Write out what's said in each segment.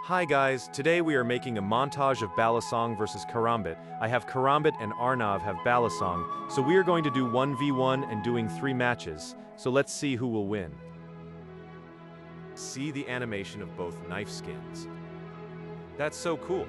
Hi guys, today we are making a montage of Balisong versus Karambit. I have Karambit and Arnav have Balisong, so we are going to do 1v1 and doing 3 matches. So let's see who will win. See the animation of both knife skins. That's so cool.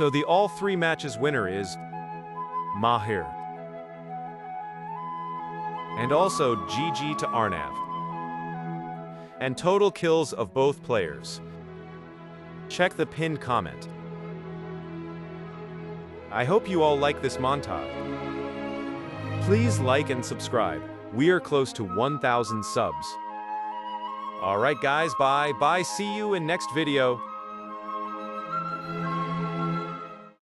So the all 3 matches winner is MAHIR. And also GG to Arnav. And total kills of both players. Check the pinned comment. I hope you all like this montage. Please like and subscribe. We are close to 1,000 subs. Alright guys, bye. See you in next video.